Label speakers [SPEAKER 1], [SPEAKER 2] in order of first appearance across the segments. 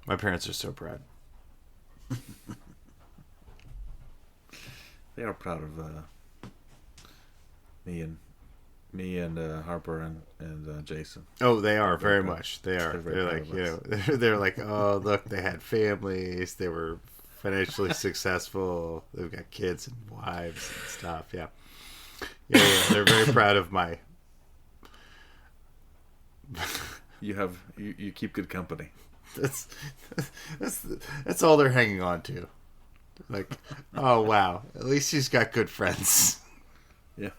[SPEAKER 1] My parents are so proud.
[SPEAKER 2] They are proud of me and Harper and Jason.
[SPEAKER 1] Oh, they are very much. They are.
[SPEAKER 2] They're
[SPEAKER 1] They're
[SPEAKER 2] proud
[SPEAKER 1] like, they're like, oh, look, they had families. They were financially successful. They've got kids and wives and stuff. Yeah. Yeah. They're very proud of my.
[SPEAKER 2] You keep good company.
[SPEAKER 1] That's all they're hanging on to. Like, oh wow, at least she's got good friends.
[SPEAKER 2] Yeah.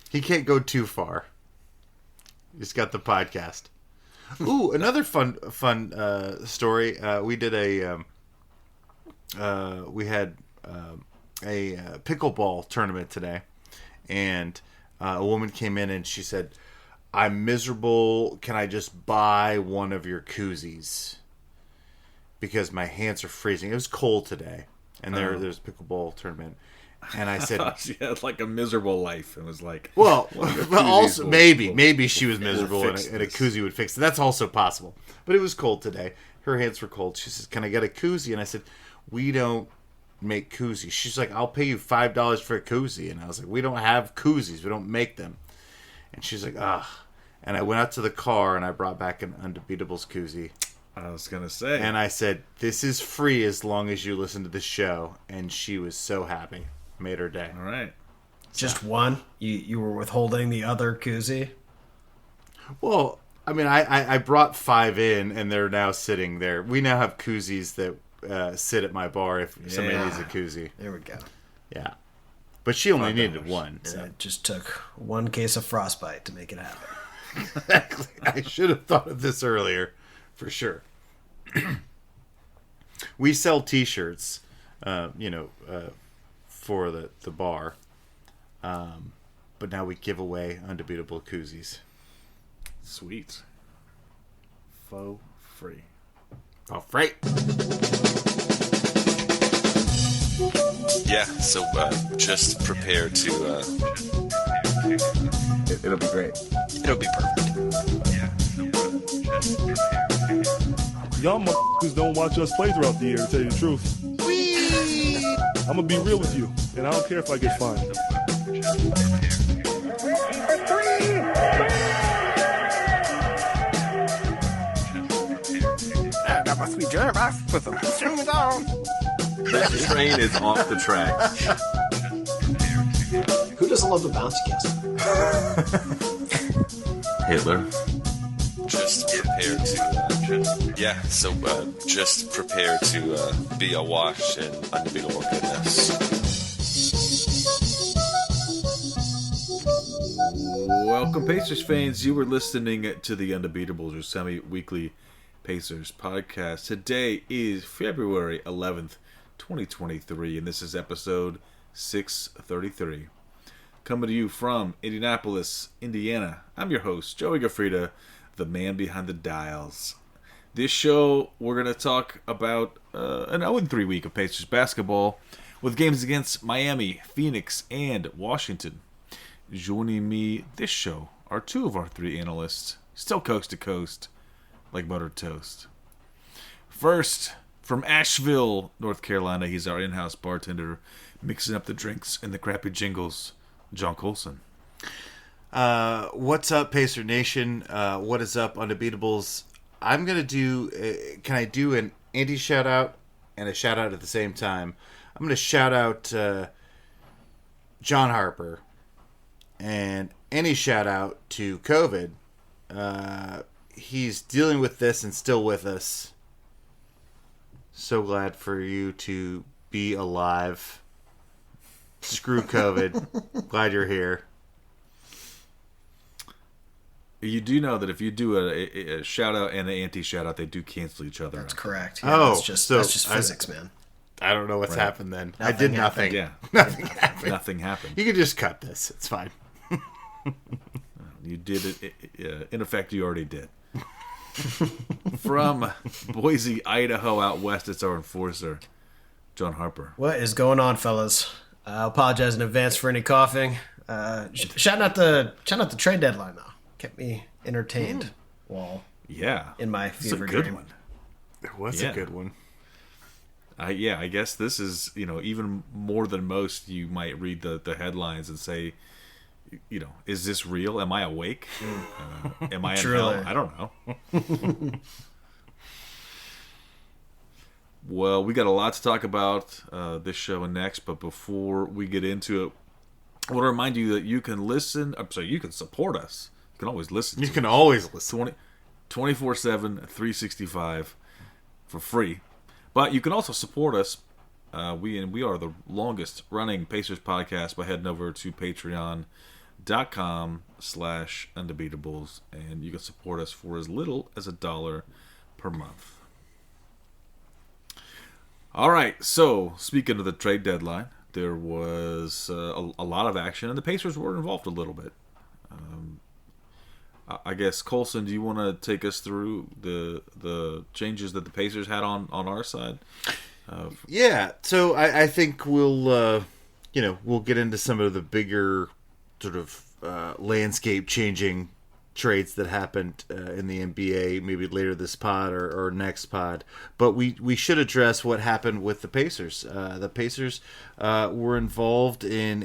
[SPEAKER 1] He can't go too far. He's got the podcast. Ooh, another fun story. We did we had a pickleball tournament today, and a woman came in and she said, "I'm miserable. Can I just buy one of your koozies? Because my hands are freezing." It was cold today, and there's a pickleball tournament. And I said,
[SPEAKER 2] she had like a miserable life. It was like,
[SPEAKER 1] well, but also maybe she was miserable
[SPEAKER 2] we'll
[SPEAKER 1] and a koozie would fix it. That's also possible. But it was cold today. Her hands were cold. She says, "Can I get a koozie?" And I said, "We don't make koozies." She's like, "I'll pay you $5 for a koozie." And I was like, "We don't have koozies. We don't make them." And she's like, "Ugh." And I went out to the car and I brought back an Undebeatables koozie.
[SPEAKER 2] I was going to say.
[SPEAKER 1] And I said, "This is free as long as you listen to the show." And she was so happy. Made her day.
[SPEAKER 2] All right.
[SPEAKER 3] Just one? You were withholding the other koozie?
[SPEAKER 1] Well, I mean, I brought 5 in, and they're now sitting there. We now have koozies that sit at my bar if somebody needs a koozie.
[SPEAKER 3] There we go.
[SPEAKER 1] Yeah. But she only needed one.
[SPEAKER 3] And
[SPEAKER 1] So.
[SPEAKER 3] it just took one case of frostbite to make it happen.
[SPEAKER 1] Exactly. I should have thought of this earlier, for sure. We sell T-shirts, for the bar. But now we give away Undebeatable koozies.
[SPEAKER 2] Sweet. Faux free.
[SPEAKER 1] Oh, free.
[SPEAKER 4] Yeah, so just prepare to...
[SPEAKER 5] It'll be great.
[SPEAKER 4] It'll be perfect.
[SPEAKER 6] Y'all motherfuckers don't watch us play throughout the year, to tell you the truth. I'm gonna be real with you, and I don't care if I get fined.
[SPEAKER 5] That must be Jeremiah. Put some shoes on.
[SPEAKER 7] That train is off the tracks.
[SPEAKER 3] Who doesn't love the bouncy castle?
[SPEAKER 7] Hitler.
[SPEAKER 4] Just prepare to... just prepare to be awash in undebeatable goodness.
[SPEAKER 2] Welcome, Pacers fans. You were listening to the Undebeatables, your semi-weekly Pacers podcast. Today is February 11th, 2023, and this is episode 633. Coming to you from Indianapolis, Indiana. I'm your host, Joey Gaffrida, the man behind the dials. This show, we're going to talk about an 0-3 week of Pacers basketball with games against Miami, Phoenix, and Washington. Joining me this show are 2 of our 3 analysts, still coast to coast, like buttered toast. First, from Asheville, North Carolina, he's our in-house bartender, mixing up the drinks and the crappy jingles, John Colson.
[SPEAKER 1] What's up, Pacer Nation? What is up, Undebeatables? I'm going to do... can I do an Andy shout-out and a shout-out at the same time? I'm going to shout-out John Harper and any shout-out to COVID. He's dealing with this and still with us. So glad for you to be alive. Screw COVID. Glad you're here.
[SPEAKER 2] You do know that if you do a shout-out and an anti-shout-out, they do cancel each other.
[SPEAKER 3] That's
[SPEAKER 2] out.
[SPEAKER 3] correct. Yeah,
[SPEAKER 1] Oh,
[SPEAKER 3] that's just physics, man.
[SPEAKER 1] I don't know what's happened then. I
[SPEAKER 3] Nothing
[SPEAKER 1] did nothing.
[SPEAKER 2] Yeah.
[SPEAKER 1] Nothing happened.
[SPEAKER 2] Nothing happened.
[SPEAKER 1] You can just cut this. It's fine.
[SPEAKER 2] You did it. In effect, you already did. From Boise, Idaho, out west, it's our enforcer, John Harper.
[SPEAKER 3] What is going on, fellas? I apologize in advance for any coughing. Shouting out the trade deadline, though. Kept me entertained while
[SPEAKER 2] Yeah.
[SPEAKER 3] in my
[SPEAKER 2] It's a
[SPEAKER 3] fever
[SPEAKER 2] good
[SPEAKER 3] dream.
[SPEAKER 2] one.
[SPEAKER 1] It was
[SPEAKER 2] Yeah.
[SPEAKER 1] a good one.
[SPEAKER 2] I guess this is, even more than most, you might read the headlines and say, is this real? Am I awake? Am I in
[SPEAKER 3] Truly.
[SPEAKER 2] hell? I don't know. Well, we got a lot to talk about this show and next, but before we get into it, I want to remind you that you can listen. I'm sorry, you can support us. You can always listen.
[SPEAKER 1] You can always listen.
[SPEAKER 2] 24/7, 365 for free. But you can also support us. We are the longest running Pacers podcast by heading over to patreon.com/undebeatables, and you can support us for as little as $1 per month. All right, so speaking of the trade deadline, there was a lot of action, and the Pacers were involved a little bit. I guess, Colson, do you want to take us through the changes that the Pacers had on our side?
[SPEAKER 1] Yeah, so I think we'll get into some of the bigger sort of landscape changing trades that happened in the NBA, maybe later this pod or next pod. But we should address what happened with the Pacers. The Pacers were involved in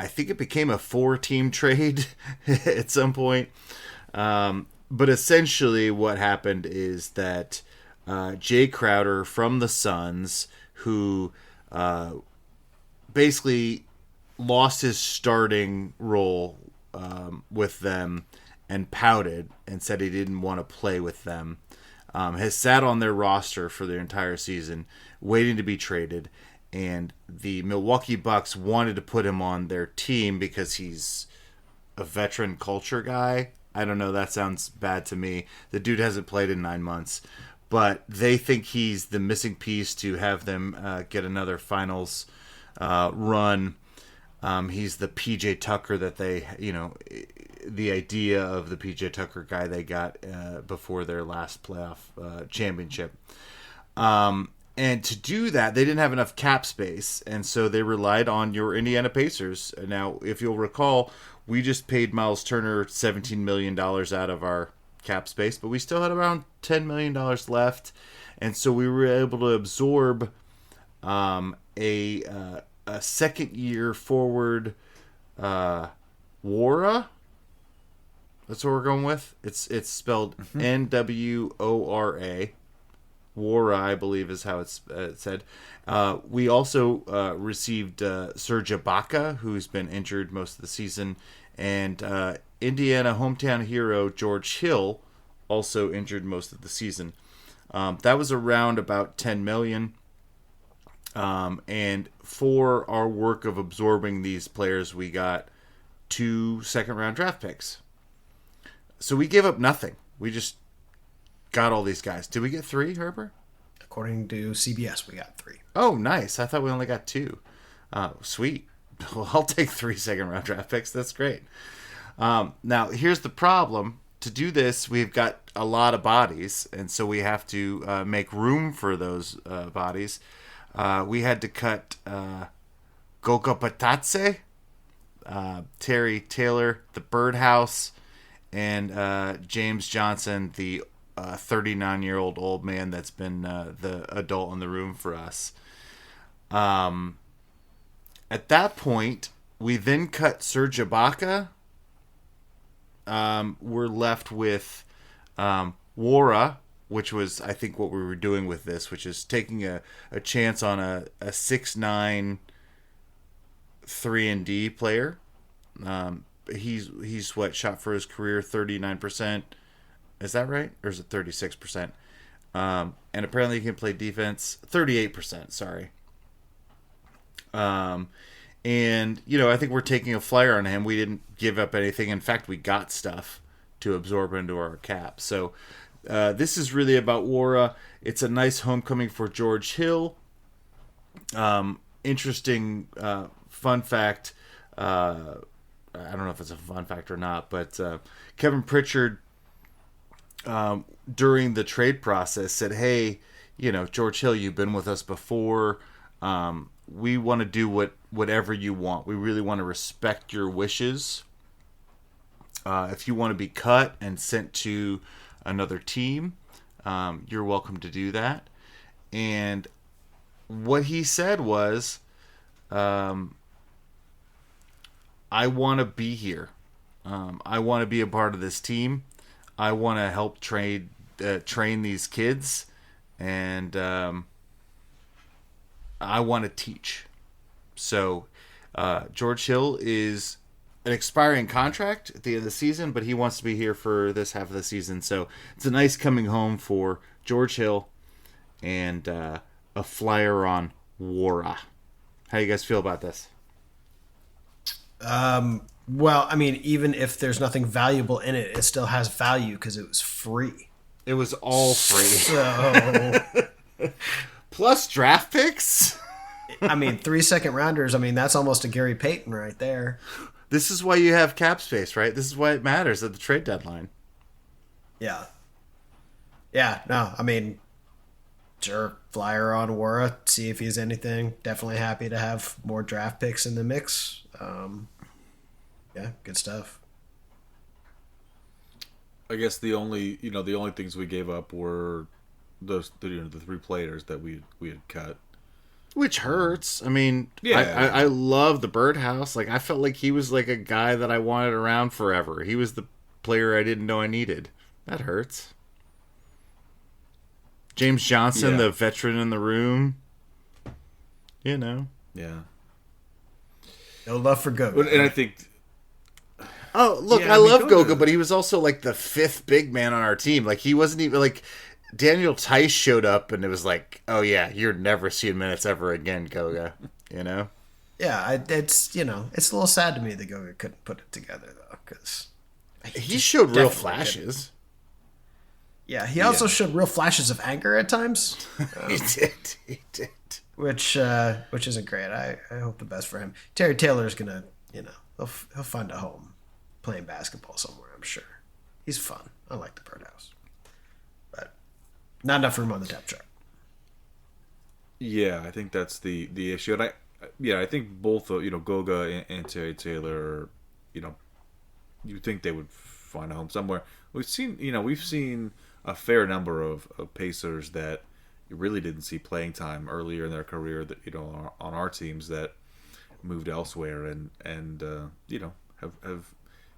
[SPEAKER 1] I think it became a 4-team trade at some point. But essentially what happened is that Jay Crowder from the Suns, who basically lost his starting role with them and pouted and said he didn't want to play with them, has sat on their roster for the entire season waiting to be traded. And the Milwaukee Bucks wanted to put him on their team because he's a veteran culture guy. I don't know, that sounds bad to me. The dude hasn't played in 9 months. But they think he's the missing piece to have them get another finals run. He's the PJ Tucker that they, the idea of the PJ Tucker guy they got before their last playoff championship. And to do that, they didn't have enough cap space, and so they relied on your Indiana Pacers. Now, if you'll recall, we just paid Miles Turner $17 million out of our cap space, but we still had around $10 million left, and so we were able to absorb a second-year forward Wara. That's what we're going with. It's spelled Nwora. Wara, I believe, is how it's said. We also received Serge Ibaka, who's been injured most of the season, and Indiana hometown hero George Hill, also injured most of the season. That was around about $10 million. And for our work of absorbing these players, we got 2 second-round draft picks. So we gave up nothing. We just got all these guys. Did we get 3, Herbert?
[SPEAKER 3] According to CBS, we got 3.
[SPEAKER 1] Oh, nice. I thought we only got 2. Sweet. Well, I'll take 3 second-round draft picks. That's great. Now, here's the problem. To do this, we've got a lot of bodies, and so we have to make room for those bodies. We had to cut Goga Patatse, Terry Taylor, the Birdhouse, and James Johnson, the 39-year-old old man that's been the adult in the room for us. At that point, we then cut Serge Ibaka. We're left with Wara, which was, I think, what we were doing with this, which is taking a chance on a 6'9", 3-and-D player. He's what, shot for his career 39%. Is that right? Or is it 36%? And apparently he can play defense 38%, sorry. And, I think we're taking a flyer on him. We didn't give up anything. In fact, we got stuff to absorb into our cap. So this is really about Wara. It's a nice homecoming for George Hill. Interesting fun fact. I don't know if it's a fun fact or not, but Kevin Pritchard, during the trade process, said, hey, George Hill, you've been with us before. We want to do whatever you want. We really want to respect your wishes. If you want to be cut and sent to another team, you're welcome to do that. And what he said was, I want to be here. I want to be a part of this team. I want to help train these kids, and I want to teach. So George Hill is an expiring contract at the end of the season, but he wants to be here for this half of the season. So it's a nice coming home for George Hill and a flyer on Wara. How you guys feel about this?
[SPEAKER 3] Well, I mean, even if there's nothing valuable in it, it still has value because it was free.
[SPEAKER 1] It was all free.
[SPEAKER 3] So,
[SPEAKER 1] Plus draft picks?
[SPEAKER 3] I mean, 3 second rounders. I mean, that's almost a Gary Payton right there.
[SPEAKER 1] This is why you have cap space, right? This is why it matters at the trade deadline.
[SPEAKER 3] Yeah. Yeah, no, I mean, sure, flyer on Wara, see if he's anything. Definitely happy to have more draft picks in the mix. Yeah, good stuff.
[SPEAKER 2] I guess the only things we gave up were the 3 players that we had cut.
[SPEAKER 1] Which hurts. I mean,
[SPEAKER 2] Yeah.
[SPEAKER 1] I love the Birdhouse. Like, I felt like he was like a guy that I wanted around forever. He was the player I didn't know I needed. That hurts. James Johnson, the veteran in the room. You know.
[SPEAKER 2] Yeah.
[SPEAKER 3] No love for Goga.
[SPEAKER 2] And I think...
[SPEAKER 1] Oh, look,
[SPEAKER 2] Yeah,
[SPEAKER 1] I
[SPEAKER 2] mean,
[SPEAKER 1] love
[SPEAKER 2] Goga-
[SPEAKER 1] Goga, but he was also like the 5th big man on our team. Like, he wasn't even like... Daniel Tice showed up and it was like, oh yeah, you're never seeing minutes ever again, Goga. You know?
[SPEAKER 3] Yeah, it's a little sad to me that Goga couldn't put it together though, because
[SPEAKER 1] He showed real
[SPEAKER 3] definitely
[SPEAKER 1] flashes.
[SPEAKER 3] yeah, he also showed real flashes of anger at times,
[SPEAKER 1] He did.
[SPEAKER 3] which isn't great. I hope the best for him. Terry Taylor's gonna, he'll find a home playing basketball somewhere. I'm sure he's fun. I like the Birdhouse, but not enough room on the depth chart.
[SPEAKER 2] Yeah, I think that's the issue, and I think both Goga and Terry Taylor, you think they would find a home somewhere. We've seen a fair number of Pacers that you really didn't see playing time earlier in their career that on our teams that moved elsewhere and have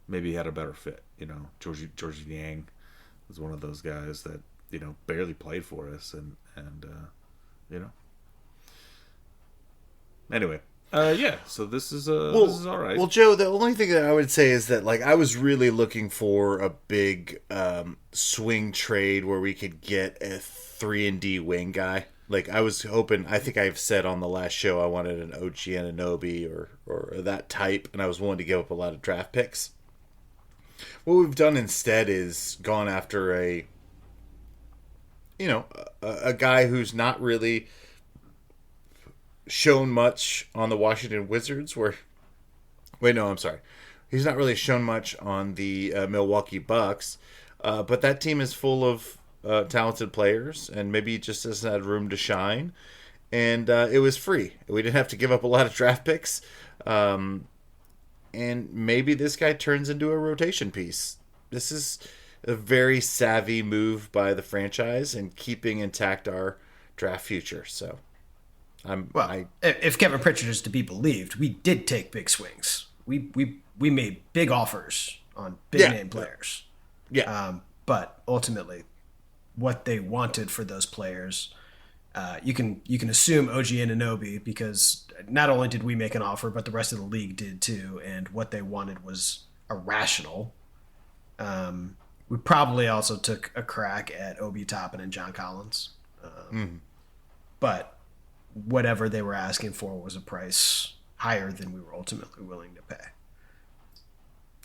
[SPEAKER 2] maybe had a better fit. Georgie Yang was one of those guys that barely played for us and Anyway, so this is all right.
[SPEAKER 1] Well, Joe, the only thing that I would say is that like I was really looking for a big swing trade where we could get a 3-and-D wing guy. Like I was hoping. I think I've said on the last show I wanted an OG Anunoby or that type, and I was willing to give up a lot of draft picks. What we've done instead is gone after a guy who's not really shown much on the Washington Wizards he's not really shown much on the Milwaukee Bucks, but that team is full of talented players and maybe he just hasn't had room to shine, and it was free. We didn't have to give up a lot of draft picks, and maybe this guy turns into a rotation piece. This is a very savvy move by the franchise and keeping intact our draft future, so
[SPEAKER 3] if Kevin Pritchard is to be believed, we did take big swings. We made big offers on big name players.
[SPEAKER 1] Yeah.
[SPEAKER 3] But ultimately, what they wanted for those players, you can assume OG Anunoby, because not only did we make an offer, but the rest of the league did too. And what they wanted was irrational. We probably also took a crack at Obi Toppin and John Collins, but whatever they were asking for was a price higher than we were ultimately willing to pay.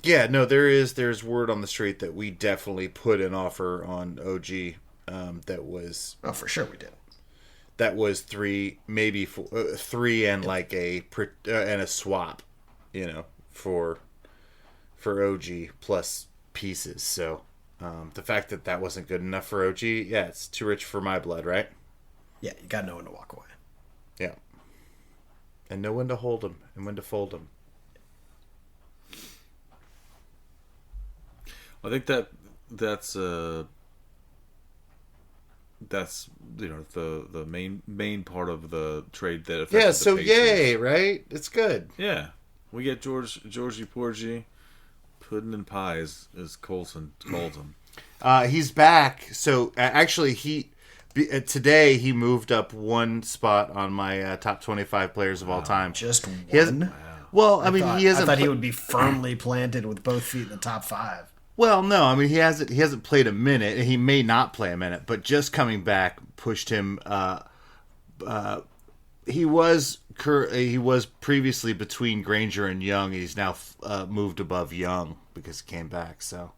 [SPEAKER 1] Yeah, no, there's word on the street that we definitely put an offer on OG that was...
[SPEAKER 3] Oh, for sure we did.
[SPEAKER 1] That was 3, maybe 4, 3 and like and a swap, for OG plus pieces. So the fact that wasn't good enough for OG, yeah, it's too rich for my blood, right?
[SPEAKER 3] Yeah, you got to know when to walk away.
[SPEAKER 1] Yeah. And know when to hold them and when to fold them.
[SPEAKER 2] I think that's that's the main part of the trade that affected
[SPEAKER 1] Yeah,
[SPEAKER 2] the
[SPEAKER 1] so
[SPEAKER 2] Pacers.
[SPEAKER 1] yay, right? It's good.
[SPEAKER 2] Yeah, we get Georgie Porgy, pudding and pies, as Colson called him.
[SPEAKER 1] He's back. So actually, today he moved up one spot on my top 25 players of all time.
[SPEAKER 3] Just
[SPEAKER 1] He hasn't.
[SPEAKER 3] one?
[SPEAKER 1] Well, I mean, he hasn't.
[SPEAKER 3] I thought he would be firmly planted with both feet in the top 5.
[SPEAKER 1] Well, no, I mean he hasn't played a minute, and he may not play a minute, but just coming back pushed him. He was previously between Granger and Young. He's now moved above Young because he came back. So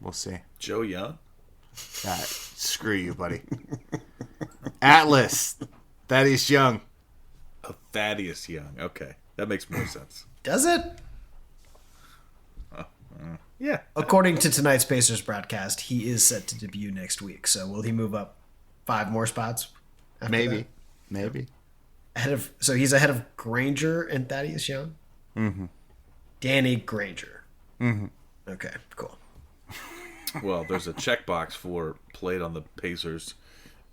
[SPEAKER 1] we'll see.
[SPEAKER 2] Joe Young.
[SPEAKER 1] Screw you, buddy. Atlas, Thaddeus Young.
[SPEAKER 2] Thaddeus Young. Okay, that makes more sense.
[SPEAKER 3] Does it?
[SPEAKER 2] Yeah.
[SPEAKER 3] According to tonight's Pacers broadcast, he is set to debut next week. So will he move up 5 more spots?
[SPEAKER 1] Maybe.
[SPEAKER 3] So he's ahead of Granger and Thaddeus Young?
[SPEAKER 1] Mm-hmm.
[SPEAKER 3] Danny Granger.
[SPEAKER 1] Mm-hmm.
[SPEAKER 3] Okay, cool.
[SPEAKER 2] Well, there's a checkbox for played on the Pacers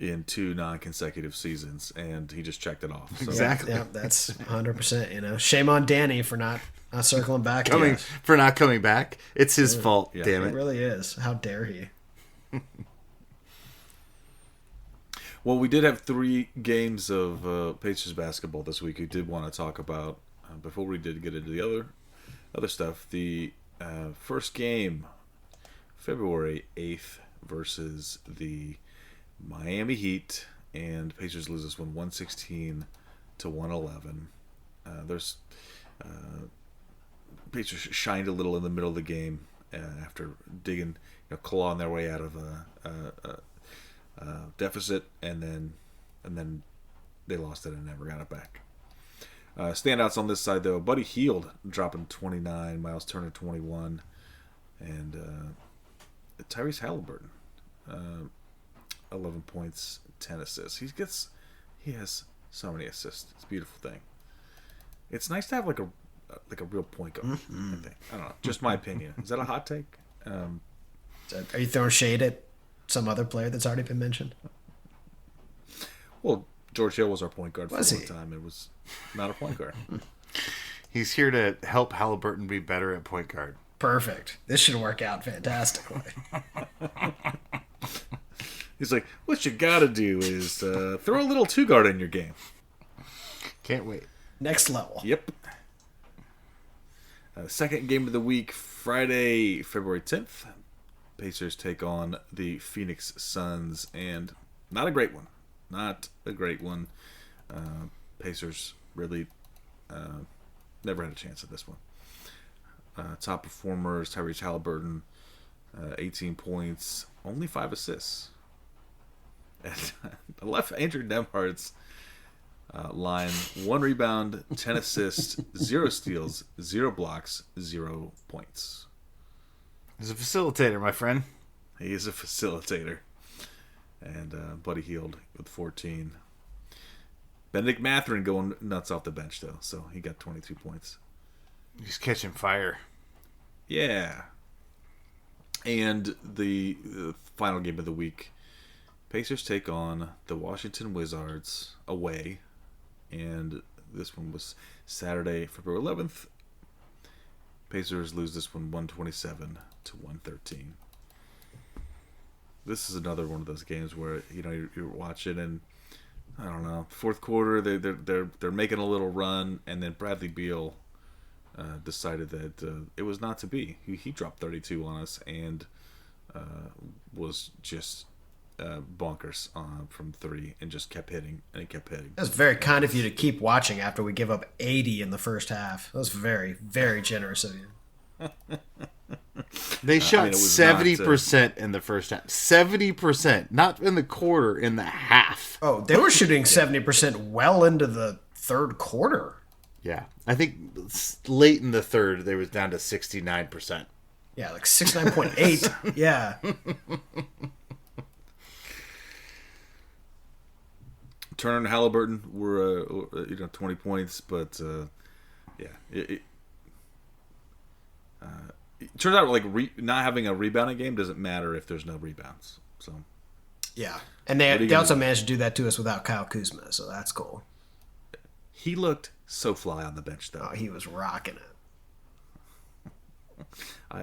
[SPEAKER 2] in 2 non-consecutive seasons, and he just checked it off. So.
[SPEAKER 1] Exactly.
[SPEAKER 3] Yeah, that's 100%. Shame on Danny for not circling back.
[SPEAKER 1] For not coming back. It's his fault.
[SPEAKER 2] Yeah.
[SPEAKER 1] Damn
[SPEAKER 3] It
[SPEAKER 1] it.
[SPEAKER 3] really is. How dare he?
[SPEAKER 2] Well, we did have 3 games of Pacers basketball this week. We did want to talk about before we did get into the other stuff. The first game, February 8th, versus the Miami Heat, and Pacers lose this one 116-111. Pacers shined a little in the middle of the game after digging, clawing their way out of a deficit, and then they lost it and never got it back. Standouts on this side though: Buddy Hield dropping 29, Miles Turner 21, and Tyrese Haliburton 11 points, 10 assists. He has so many assists. It's a beautiful thing. It's nice to have like a real point guard. I think. I don't know. Just my opinion. Is that a hot take?
[SPEAKER 3] Are you throwing shade at some other player that's already been mentioned?
[SPEAKER 2] Well, George Hill was our point guard for
[SPEAKER 3] Was
[SPEAKER 2] a
[SPEAKER 3] he?
[SPEAKER 2] long time. It was not a point guard.
[SPEAKER 1] He's here to help Haliburton be better at point guard.
[SPEAKER 3] Perfect. This should work out fantastically.
[SPEAKER 2] He's like, what you gotta do is throw a little 2-guard in your game.
[SPEAKER 1] Can't wait.
[SPEAKER 3] Next level.
[SPEAKER 2] Yep. Second game of the week, Friday, February 10th. Pacers take on the Phoenix Suns, and not a great one. Not a great one. Pacers really never had a chance at this one. Top performers, Tyrese Haliburton, 18 points, only 5 assists. And the left Andrew Nemhard's line, 1 rebound, 10 assists, 0 steals, 0 blocks, 0 points.
[SPEAKER 1] He's a facilitator, my friend.
[SPEAKER 2] He is a facilitator. And Buddy Hield with 14. Benedict Mathurin going nuts off the bench, though, so he got 22 points.
[SPEAKER 1] He's catching fire.
[SPEAKER 2] Yeah. And the final game of the week, Pacers take on the Washington Wizards away. And this one was Saturday, February 11th. Pacers lose this one 127-113. This is another one of those games where you're watching, and I don't know, fourth quarter they're making a little run, and then Bradley Beal decided that it was not to be. He dropped 32 on us and was just bonkers from 3 and just kept hitting and he kept hitting.
[SPEAKER 3] That was very kind of you to keep watching after we give up 80 in the first half. That was very, very generous of you.
[SPEAKER 1] They shot
[SPEAKER 2] it was
[SPEAKER 1] 70% in the first half. 70%, not in the quarter, in the half.
[SPEAKER 3] Oh, they were shooting 70% well into the third quarter.
[SPEAKER 1] Yeah, I think late in the third, they was down to 69%.
[SPEAKER 3] Yeah, like 69.8. Yeah.
[SPEAKER 2] Turner and Haliburton were 20 points, but it turns out like not having a rebounding game doesn't matter if there's no rebounds. So
[SPEAKER 3] Yeah. And they also managed to do that to us without Kyle Kuzma, so that's cool.
[SPEAKER 2] He looked so fly on the bench, though.
[SPEAKER 3] Oh, he was rocking it.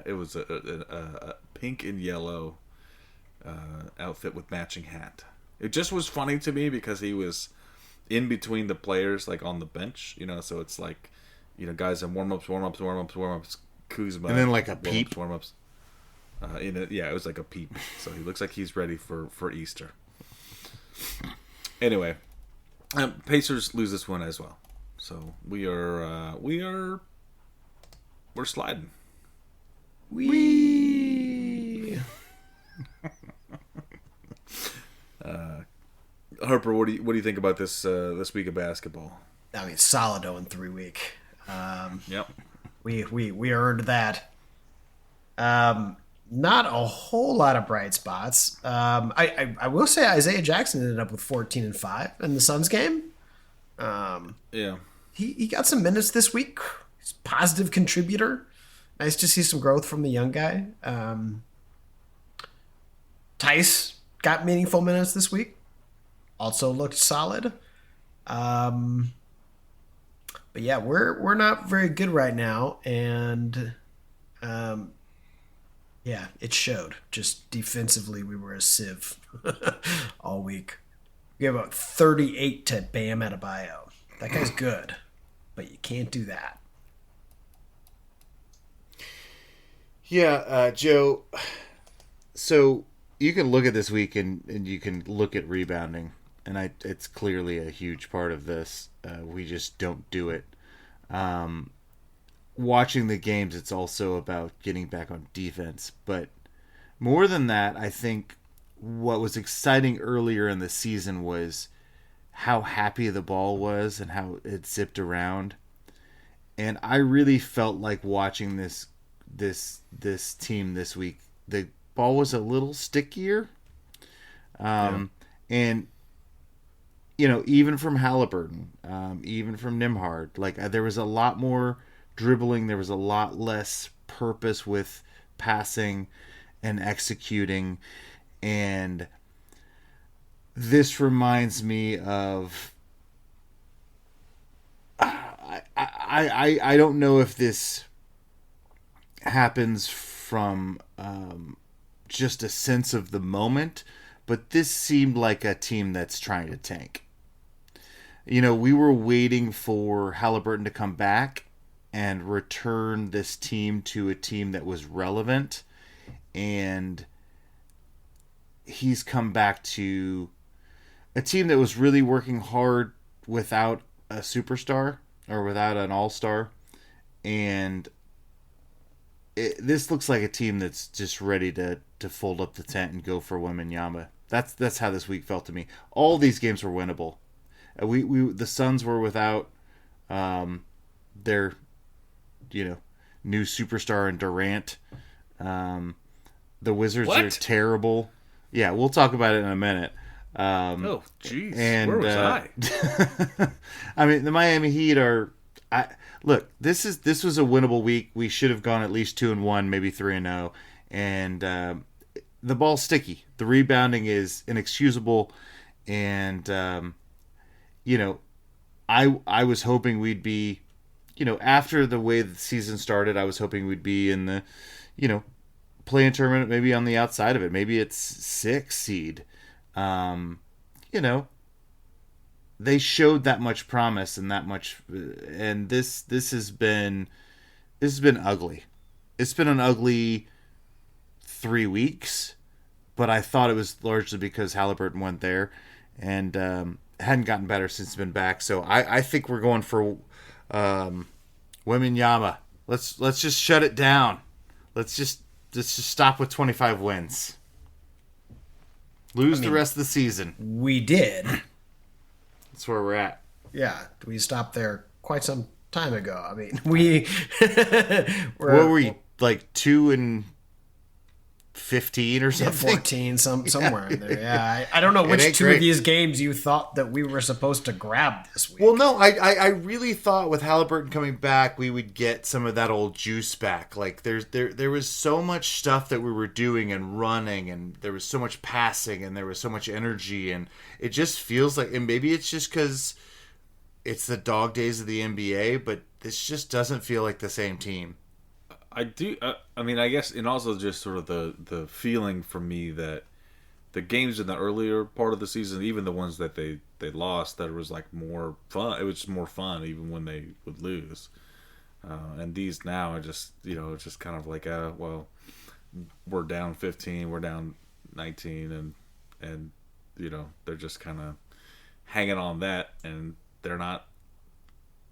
[SPEAKER 2] It was a pink and yellow outfit with matching hat. It just was funny to me because he was in between the players, like on the bench, so it's like, guys in warm-ups, Kuzma.
[SPEAKER 1] And then like a peep.
[SPEAKER 2] Warm-ups. It was like a peep. So he looks like he's ready for Easter. Anyway, Pacers lose this one as well. So we're sliding.
[SPEAKER 3] Wee.
[SPEAKER 2] Harper, what do you think about this week of basketball?
[SPEAKER 3] I mean, solid 0-3 week.
[SPEAKER 2] Yep.
[SPEAKER 3] We earned that. Not a whole lot of bright spots. I will say Isaiah Jackson ended up with 14 and 5 in the Suns game.
[SPEAKER 2] Yeah.
[SPEAKER 3] He got some minutes this week. He's a positive contributor. Nice to see some growth from the young guy. Tice got meaningful minutes this week. Also looked solid. But yeah, we're not very good right now, and yeah, it showed. Just defensively, we were a sieve all week. We have about 38 to Bam Adebayo. That guy's good, but you can't do that.
[SPEAKER 1] Yeah, Joe. So you can look at this week and you can look at rebounding, and it's clearly a huge part of this. We just don't do it. Watching the games, it's also about getting back on defense. But more than that, I think what was exciting earlier in the season was how happy the ball was and how it zipped around. And I really felt like watching this team this week. The ball was a little stickier. And even from Haliburton, even from Nembhard, there was a lot more dribbling. There was a lot less purpose with passing and executing. And this reminds me of I don't know if this happens from just a sense of the moment, but this seemed like a team that's trying to tank. We were waiting for Haliburton to come back and return this team to a team that was relevant, and he's come back to a team that was really working hard without a superstar or without an all-star, and this looks like a team that's just ready to fold up the tent and go for Wembanyama. That's how this week felt to me. All these games were winnable. The Suns were without their new superstar in Durant. The Wizards are terrible. Yeah, we'll talk about it in a minute.
[SPEAKER 2] Oh, jeez.
[SPEAKER 1] And
[SPEAKER 2] where was I?
[SPEAKER 1] I mean, the Miami Heat are. Look, this was a winnable week. We should have gone at least 2-1, maybe 3-0, and the ball's sticky. The rebounding is inexcusable, and I was hoping we'd be, after the way the season started, I was hoping we'd be in the, play-in tournament, maybe on the outside of it. Maybe it's 6 seed. They showed that much promise and that much, and this has been ugly. It's been an ugly 3 weeks, but I thought it was largely because Haliburton went there, and hadn't gotten better since he's been back. So I think we're going for Wembanyama. Let's just shut it down. Let's just stop with 25 wins. Lose the rest of the season.
[SPEAKER 3] We did.
[SPEAKER 1] That's where we're at.
[SPEAKER 3] Yeah, we stopped there quite some time ago. I mean, we
[SPEAKER 1] what were you, like 2-3 15 or
[SPEAKER 3] Yeah,
[SPEAKER 1] something.
[SPEAKER 3] 14, somewhere in there. Yeah, I don't know which two of these games you thought that we were supposed to grab this week.
[SPEAKER 1] Well, no, I really thought with Haliburton coming back, we would get some of that old juice back. Like there was so much stuff that we were doing and running, and there was so much passing, and there was so much energy, and it just feels like, and maybe it's just because it's the dog days of the NBA, but this just doesn't feel like the same team.
[SPEAKER 2] I do. I mean, I guess, and also just sort of the feeling for me that the games in the earlier part of the season, even the ones that they lost, that was like more fun. It was more fun even when they would lose. And these now are just, it's just kind of like, well, we're down 15, we're down 19, and they're just kind of hanging on that, and they're not,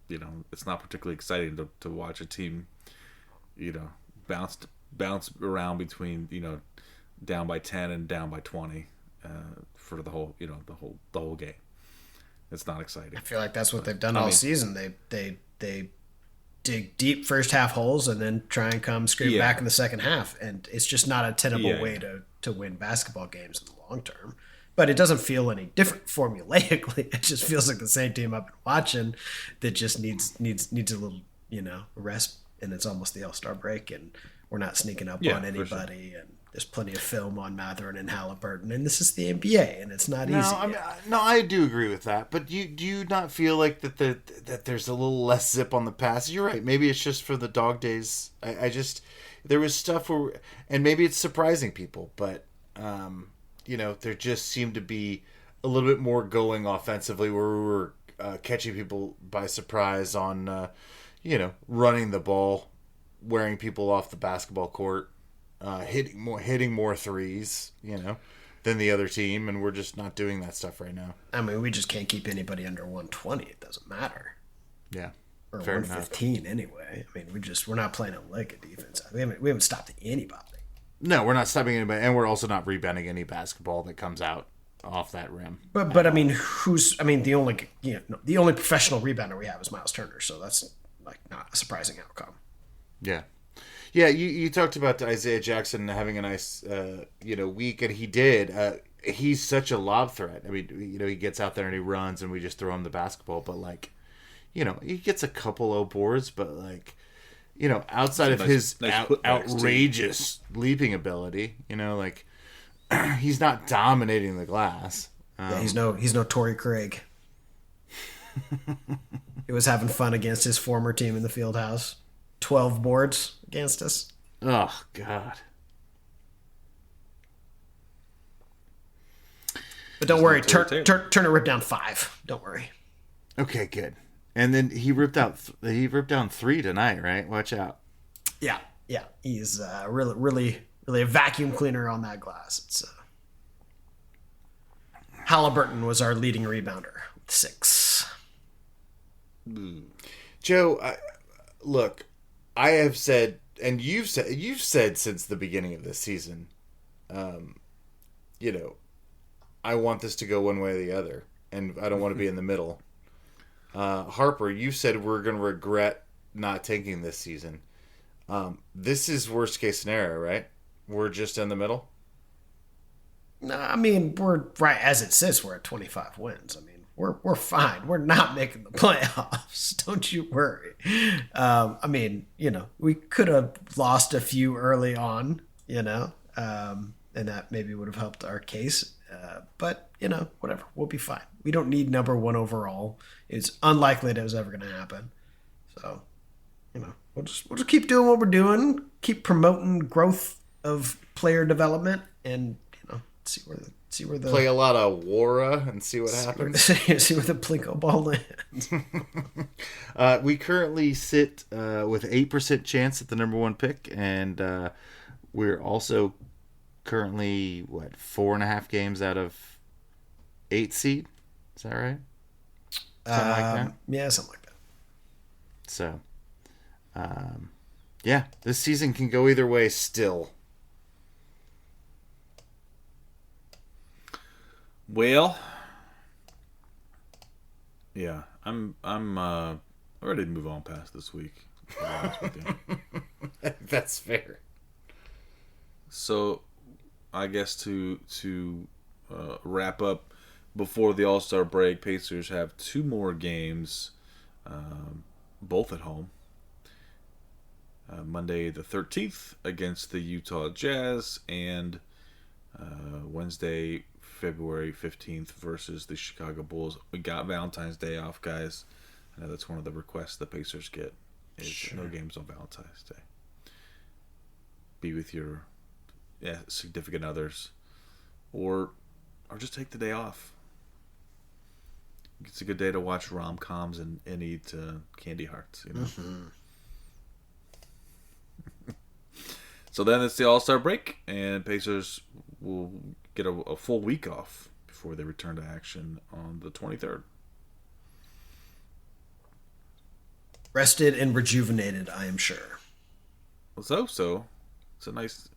[SPEAKER 2] it's not particularly exciting to watch a team bounce around between down by 10 and down by 20 for the whole the whole game. It's not exciting.
[SPEAKER 3] I feel like that's what they've done all season. They dig deep first half holes and then try and come scrape back in the second half, and it's just not a tenable way to win basketball games in the long term. But it doesn't feel any different formulaically. It just feels like the same team I've been watching that just needs a little rest. And it's almost the All-Star break, and we're not sneaking up on anybody. Sure. And there's plenty of film on Matherin and Haliburton, and this is the NBA, and it's not easy.
[SPEAKER 1] I do agree with that. But do you not feel like that there's a little less zip on the pass? You're right. Maybe it's just for the dog days. I just there was stuff where, and maybe it's surprising people, but there just seemed to be a little bit more going offensively where we were catching people by surprise on. Running the ball, wearing people off the basketball court, hitting more threes, than the other team, and we're just not doing that stuff right now.
[SPEAKER 3] I mean, we just can't keep anybody under 120. It doesn't matter.
[SPEAKER 1] Yeah,
[SPEAKER 3] or 115 anyway. I mean, we're not playing a lick of defense. We haven't stopped anybody.
[SPEAKER 1] No, we're not stopping anybody, and we're also not rebounding any basketball that comes out off that rim.
[SPEAKER 3] But I mean, the only professional rebounder we have is Miles Turner, so that's like not a surprising outcome.
[SPEAKER 1] Yeah. You talked about Isaiah Jackson having a nice week, and he did. He's such a lob threat. I mean, he gets out there and he runs, and we just throw him the basketball. But he gets a couple of boards, but outside of his outrageous leaping ability, he's not dominating the glass.
[SPEAKER 3] He's no Torrey Craig. He was having fun against his former team in the field house. 12 boards against us.
[SPEAKER 1] Oh, God.
[SPEAKER 3] But don't worry. Turner ripped down 5. Don't worry.
[SPEAKER 1] Okay, good. And then he ripped down 3 tonight, right? Watch out.
[SPEAKER 3] Yeah. He's really a vacuum cleaner on that glass. It's Haliburton was our leading rebounder with 6.
[SPEAKER 1] Joe, look, I have said, and you've said since the beginning of this season, I want this to go one way or the other, and I don't want to be in the middle. Harper, you said we're going to regret not taking this season. This is worst case scenario, right? We're just in the middle.
[SPEAKER 3] No, I mean, we're right as it sits. We're at 25 wins. I mean, we're fine. We're not making the playoffs. Don't you worry. I mean, we could have lost a few early on, and that maybe would have helped our case. But whatever, we'll be fine. We don't need number 1 overall. It's unlikely that it was ever going to happen. So, we'll just keep doing what we're doing. Keep promoting growth of player development, and see where the
[SPEAKER 1] play a lot of Wara and see what happens.
[SPEAKER 3] See where the Plinko ball lands.
[SPEAKER 1] We currently sit with 8% chance at the number 1 pick, and we're also currently 4.5 games out of 8 seed. Is that right? Something like that.
[SPEAKER 3] Yeah, something like that.
[SPEAKER 1] So, this season can go either way still.
[SPEAKER 2] Well, yeah, I'm ready to move on past this week. To be honest with you.
[SPEAKER 1] That's fair.
[SPEAKER 2] So I guess to wrap up before the All-Star break, Pacers have 2 more games, both at home. Monday the 13th against the Utah Jazz, and Wednesday, February 15th versus the Chicago Bulls. We got Valentine's Day off, guys. I know that's one of the requests the Pacers get, is no games on Valentine's Day. Be with your significant others, or just take the day off. It's a good day to watch rom-coms and eat candy hearts, you know.
[SPEAKER 3] Mm-hmm.
[SPEAKER 2] So then it's the All-Star break, and Pacers will get a full week off before they return to action on the 23rd.
[SPEAKER 3] Rested and rejuvenated, I am sure.
[SPEAKER 2] So it's a nice,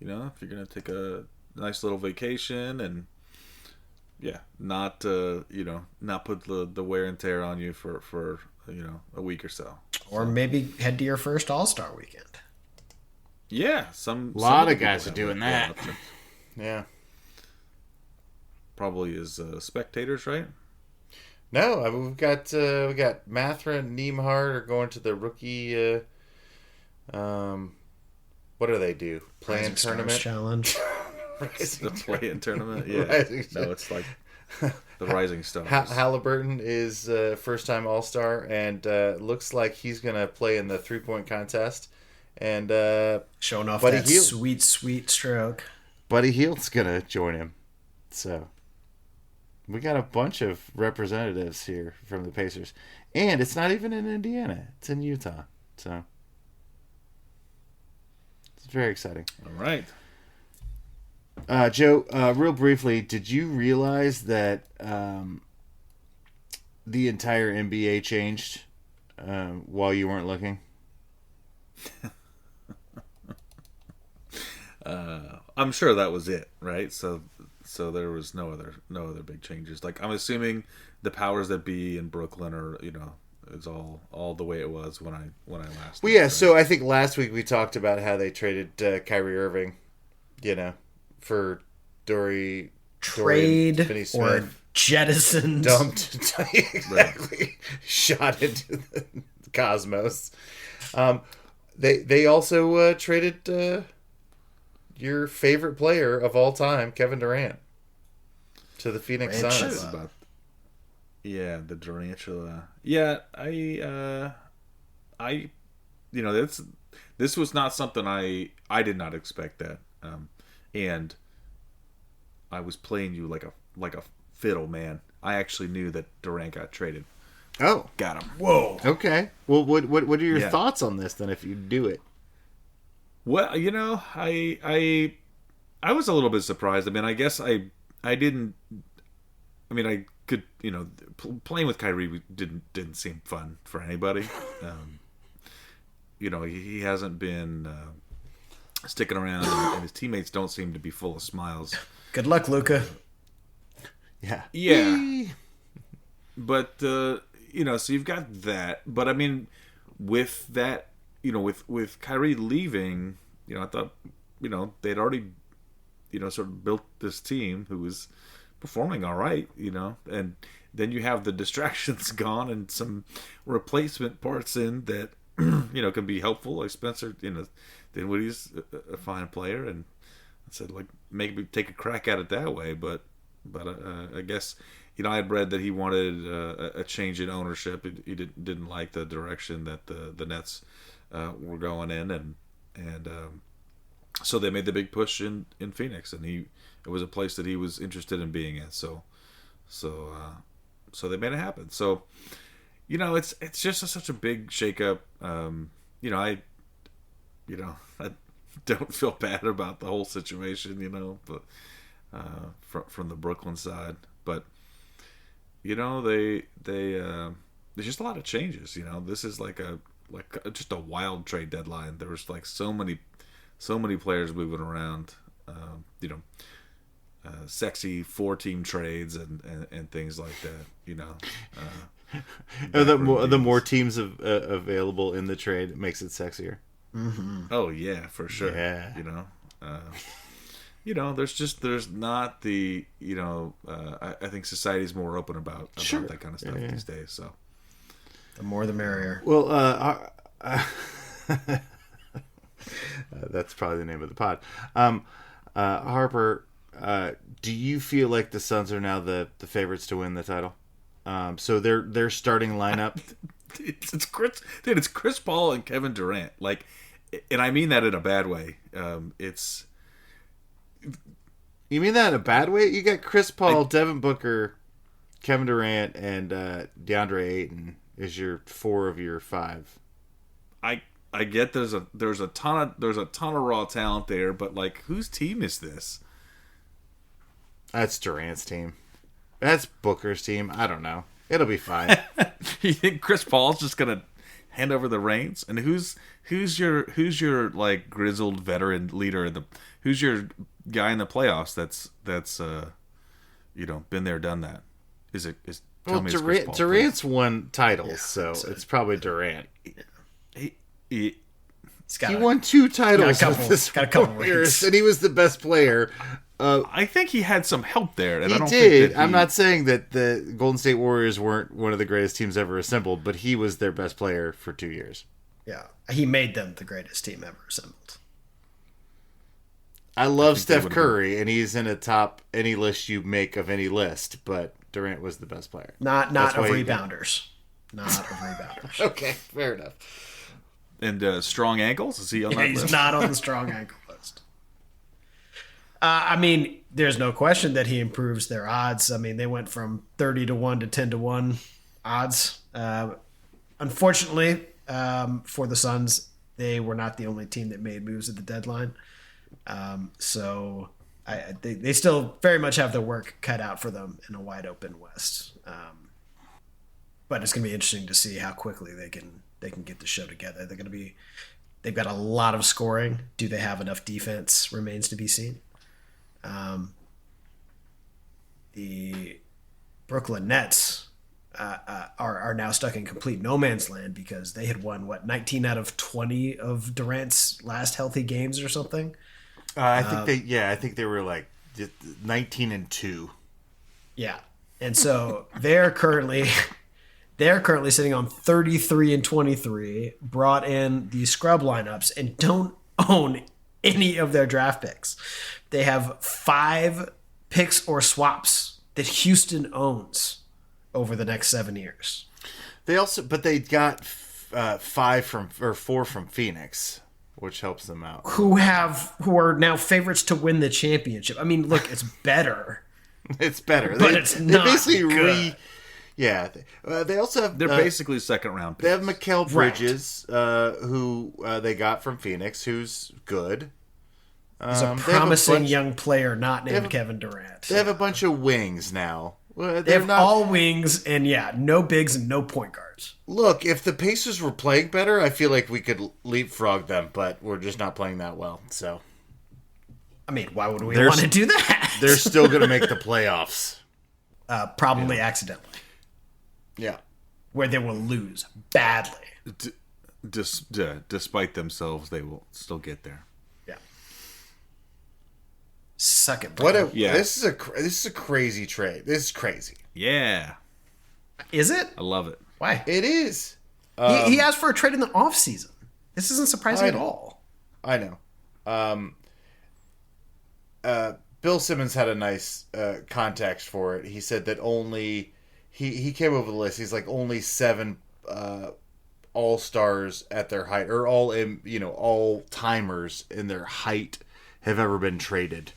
[SPEAKER 2] if you're going to take a nice little vacation and, not put the wear and tear on you for a week or so.
[SPEAKER 3] Or maybe head to your first All-Star weekend.
[SPEAKER 2] Yeah,
[SPEAKER 1] a lot of guys are doing that. Yeah.
[SPEAKER 2] Probably as spectators, right?
[SPEAKER 1] No, I mean, we got Mathra and Niemhart are going to the rookie. What do they do? Play-in tournament
[SPEAKER 3] challenge.
[SPEAKER 2] The play-in tournament. Yeah. No, it's like the Rising Stars.
[SPEAKER 1] Haliburton is first-time All-Star, and looks like he's gonna play in the 3-point contest. And
[SPEAKER 3] showing off
[SPEAKER 1] Buddy
[SPEAKER 3] that
[SPEAKER 1] Hield.
[SPEAKER 3] sweet stroke.
[SPEAKER 1] Buddy Hield's gonna join him. So we got a bunch of representatives here from the Pacers, and it's not even in Indiana; it's in Utah. So it's very exciting.
[SPEAKER 2] All right,
[SPEAKER 1] Joe. Real briefly, did you realize that the entire NBA changed while you weren't looking?
[SPEAKER 2] I'm sure that was it, right? So there was no other big changes. Like, I'm assuming the powers that be in Brooklyn are, it's all the way it was when I last.
[SPEAKER 1] Well, yeah. Right? So I think last week we talked about how they traded Kyrie Irving, for Dory
[SPEAKER 3] trade
[SPEAKER 1] or
[SPEAKER 3] jettisoned,
[SPEAKER 1] dumped, exactly, shot into the cosmos. They also traded your favorite player of all time, Kevin Durant, to the Phoenix Suns.
[SPEAKER 2] Yeah, the Durantula. Yeah, this was not something I did not expect that, and I was playing you like a fiddle, man. I actually knew that Durant got traded.
[SPEAKER 1] Oh,
[SPEAKER 2] got him.
[SPEAKER 1] Whoa. Okay. Well, what are your thoughts on this then? If you do it.
[SPEAKER 2] Well, I was a little bit surprised. I mean, I guess I didn't. I mean, I could, playing with Kyrie didn't seem fun for anybody. He hasn't been sticking around, and his teammates don't seem to be full of smiles.
[SPEAKER 3] Good luck, Luka.
[SPEAKER 1] Yeah.
[SPEAKER 2] Yeah. But so you've got that. But I mean, with that. With Kyrie leaving, I thought, they'd already, sort of built this team who was performing all right, and then you have the distractions gone and some replacement parts in that, can be helpful. Like Spencer, Dinwiddie's a fine player, and I said, like, maybe take a crack at it that way. But I guess, I had read that he wanted a change in ownership. He didn't like the direction that the Nets were going in, and so they made the big push in Phoenix, and it was a place that he was interested in being in. So they made it happen. So it's just such a big shakeup. I don't feel bad about the whole situation, but from the Brooklyn side, but there's just a lot of changes. This is like just a wild trade deadline. There was like so many players moving around, sexy 4-team trades and things like that,
[SPEAKER 1] the more teams available in the trade makes it sexier.
[SPEAKER 3] Mm-hmm.
[SPEAKER 2] Oh yeah, for sure.
[SPEAKER 1] Yeah.
[SPEAKER 2] there's not the I think society's more open about that kind of stuff these days. So
[SPEAKER 3] the more the merrier.
[SPEAKER 1] Well, that's probably the name of the pod. Harper, do you feel like the Suns are now the favorites to win the title? So their starting lineup.
[SPEAKER 2] It's Chris Paul and Kevin Durant. Like, and I mean that in a bad way.
[SPEAKER 1] You mean that in a bad way? You got Chris Paul, Devin Booker, Kevin Durant, and DeAndre Ayton is your 4 of your 5.
[SPEAKER 2] I get there's a ton of raw talent there, but like, whose team is this?
[SPEAKER 1] That's Durant's team. That's Booker's team. I don't know. It'll be fine.
[SPEAKER 2] You think Chris Paul's just gonna hand over the reins? And who's your like grizzled veteran leader? Who's your guy in the playoffs that's been there, done that?
[SPEAKER 1] Durant's won titles, so it's probably Durant. He won 2 titles with this Warriors, and he was the best player.
[SPEAKER 2] I think he had some help there. And
[SPEAKER 1] I'm not saying that the Golden State Warriors weren't one of the greatest teams ever assembled, but he was their best player for 2 years.
[SPEAKER 3] Yeah, he made them the greatest team ever assembled.
[SPEAKER 1] I love Steph Curry, and he's in a top any list you make of any list, but Durant was the best player.
[SPEAKER 3] Not of rebounders. Not of rebounders.
[SPEAKER 1] Okay, fair enough.
[SPEAKER 2] And strong ankles? Is he on that list?
[SPEAKER 3] He's not on the strong ankle list. I mean, there's no question that he improves their odds. I mean, they went from 30-1 to 10-1 odds. Unfortunately, for the Suns, they were not the only team that made moves at the deadline. So they still very much have their work cut out for them in a wide open West. But it's going to be interesting to see how quickly they can get the show together. They've got a lot of scoring. Do they have enough defense? Remains to be seen. The Brooklyn Nets are now stuck in complete no man's land because they had won 19 out of 20 of Durant's last healthy games or something.
[SPEAKER 1] I think they were like 19-2.
[SPEAKER 3] Yeah, and so they're currently sitting on 33-23. Brought in the scrub lineups and don't own any of their draft picks. They have 5 picks or swaps that Houston owns over the next 7 years.
[SPEAKER 1] They got 4 from Phoenix, which helps them out.
[SPEAKER 3] Who are now favorites to win the championship. I mean, look, it's better.
[SPEAKER 1] It's better,
[SPEAKER 3] but it's not good.
[SPEAKER 1] They also have.
[SPEAKER 2] They're basically second round picks.
[SPEAKER 1] They have Mikal Bridges, who they got from Phoenix, who's good.
[SPEAKER 3] He's a promising young player, not named Kevin Durant.
[SPEAKER 1] They have a bunch of wings now.
[SPEAKER 3] They have all wings and no bigs and no point guards.
[SPEAKER 1] Look, if the Pacers were playing better, I feel like we could leapfrog them, but we're just not playing that well. So,
[SPEAKER 3] I mean, why would we want to do that?
[SPEAKER 1] They're still going to make the playoffs.
[SPEAKER 3] Probably accidentally.
[SPEAKER 1] Yeah.
[SPEAKER 3] Where they will lose badly.
[SPEAKER 2] Despite themselves, they will still get there.
[SPEAKER 3] Yeah. Suck it,
[SPEAKER 1] bro. This is a crazy trade. This is crazy.
[SPEAKER 2] Yeah.
[SPEAKER 3] Is it?
[SPEAKER 2] I love it.
[SPEAKER 3] Why?
[SPEAKER 1] It is.
[SPEAKER 3] He asked for a trade in the offseason. This isn't surprising at all.
[SPEAKER 1] I know. Bill Simmons had a nice context for it. He said that only he came over the list. He's like only 7 all-stars at their height, or all timers in their height have ever been traded,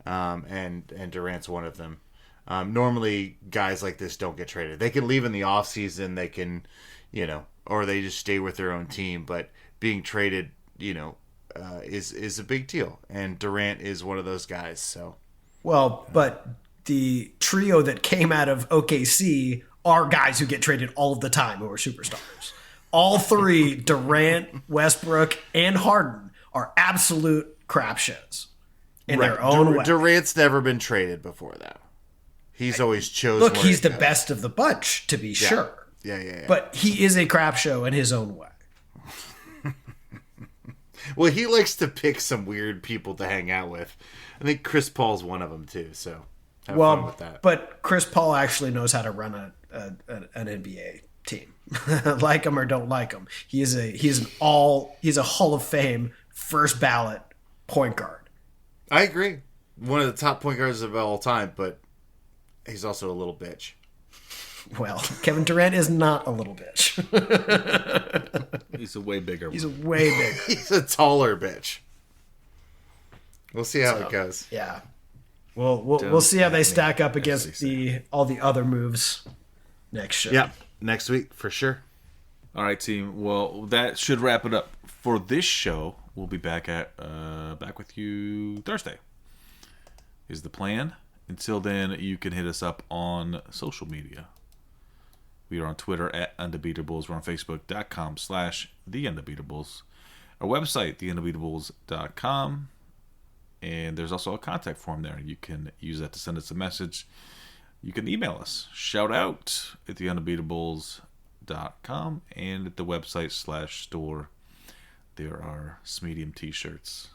[SPEAKER 1] and Durant's one of them. Normally, guys like this don't get traded. They can leave in the offseason. They can, or they just stay with their own team. But being traded, is a big deal. And Durant is one of those guys. So,
[SPEAKER 3] well, but the trio that came out of OKC are guys who get traded all of the time who are superstars. All 3, Durant, Westbrook, and Harden, are absolute crap shows in their own way.
[SPEAKER 1] Durant's never been traded before that. He's always chosen.
[SPEAKER 3] Look, he's the best of the bunch, to be sure.
[SPEAKER 1] Yeah.
[SPEAKER 3] But he is a crap show in his own way.
[SPEAKER 1] Well, he likes to pick some weird people to hang out with. I think Chris Paul's one of them too. So have fun with that.
[SPEAKER 3] But Chris Paul actually knows how to run an NBA team. Like him or don't like him, he's a Hall of Fame first ballot point guard.
[SPEAKER 1] I agree. One of the top point guards of all time, but he's also a little bitch.
[SPEAKER 3] Well, Kevin Durant is not a little bitch.
[SPEAKER 2] He's a way bigger.
[SPEAKER 3] He's a way bigger.
[SPEAKER 1] He's a taller bitch. We'll see how it goes.
[SPEAKER 3] Yeah. We'll see how they stack up against all the other moves next show.
[SPEAKER 1] Yeah, next week for sure.
[SPEAKER 2] All right, team. Well, that should wrap it up for this show. We'll be back with you Thursday. Is the plan. Until then, you can hit us up on social media. We are on Twitter at Undebeatables. We're on Facebook.com/The Undebeatables. Our website, TheUndebeatables.com. And there's also a contact form there. You can use that to send us a message. You can email us. Shout out at TheUndebeatables.com. And at the website /store, there are Smedium t-shirts.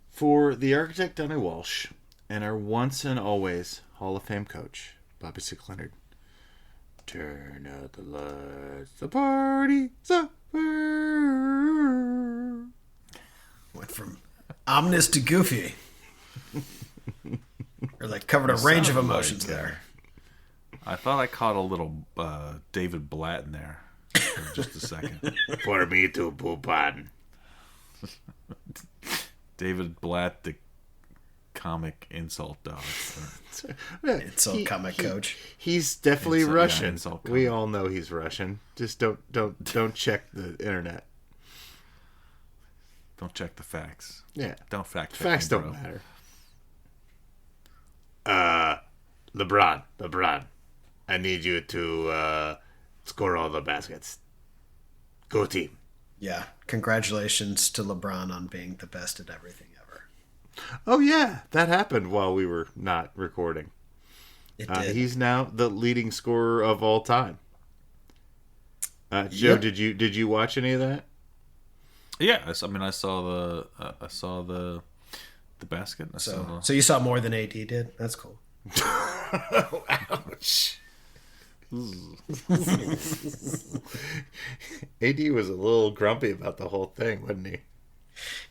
[SPEAKER 1] For the architect, Donnie Walsh, and our once and always Hall of Fame coach, Bobby Sick Leonard. Turn out the lights, the party's over.
[SPEAKER 3] Went from ominous to goofy. Or like covered a range of emotions there.
[SPEAKER 2] I thought I caught a little David Blatt in there for just a second.
[SPEAKER 1] For me to poop on.
[SPEAKER 2] David Blatt, the comic insult dog.
[SPEAKER 3] Insult comic coach.
[SPEAKER 1] He's definitely Russian.
[SPEAKER 2] Yeah,
[SPEAKER 1] we all know he's Russian. Just don't check the internet.
[SPEAKER 2] Don't check the facts.
[SPEAKER 1] Yeah.
[SPEAKER 2] Don't fact check.
[SPEAKER 1] Facts don't matter. LeBron, I need you to score all the baskets. Go team.
[SPEAKER 3] Yeah. Congratulations to LeBron on being the best at everything ever.
[SPEAKER 1] Oh yeah, that happened while we were not recording.
[SPEAKER 3] It did.
[SPEAKER 1] He's now the leading scorer of all time. Joe,
[SPEAKER 3] Yep.
[SPEAKER 1] did you watch any of that?
[SPEAKER 2] Yeah, I saw the basket.
[SPEAKER 3] So you saw more than AD did? That's cool.
[SPEAKER 1] Ouch. AD was a little grumpy about the whole thing, wasn't he?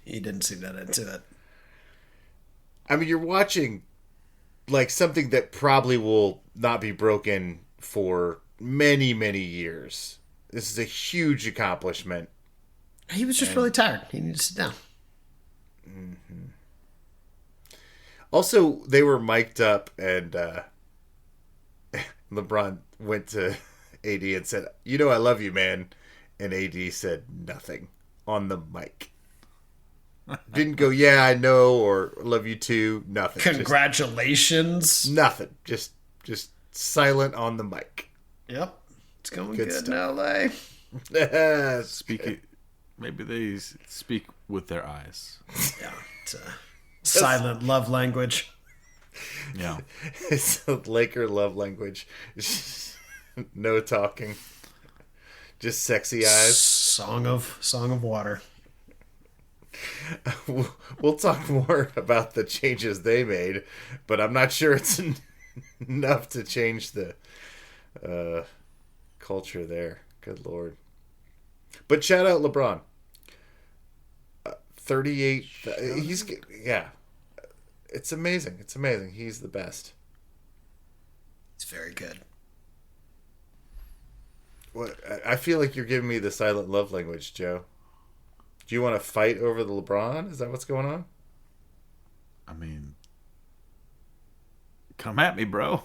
[SPEAKER 3] He didn't seem that into it.
[SPEAKER 1] I mean, you're watching like something that probably will not be broken for many, many years. This is a huge accomplishment.
[SPEAKER 3] He was just really tired. He needed to sit down.
[SPEAKER 1] Mm-hmm. Also, they were mic'd up, and LeBron went to AD and said, I love you, man. And AD said nothing on the mic. Didn't go, yeah, I know, or love you too. Nothing.
[SPEAKER 3] Congratulations.
[SPEAKER 1] Nothing. Just silent on the mic.
[SPEAKER 3] Yep. It's going good in LA.
[SPEAKER 2] Speaking, maybe they speak with their eyes.
[SPEAKER 3] Yeah. It's a silent love language.
[SPEAKER 2] Yeah.
[SPEAKER 1] It's a Laker love language. No talking. Just sexy eyes.
[SPEAKER 3] Song of water.
[SPEAKER 1] We'll talk more about the changes they made, but I'm not sure it's enough to change the culture there. Good Lord. But shout out LeBron. 38. Yeah. It's amazing. It's amazing. He's the best.
[SPEAKER 3] It's very good.
[SPEAKER 1] What? I feel like you're giving me the silent love language, Joe. Do you want to fight over the LeBron? Is that what's going on?
[SPEAKER 2] I mean, come at me, bro.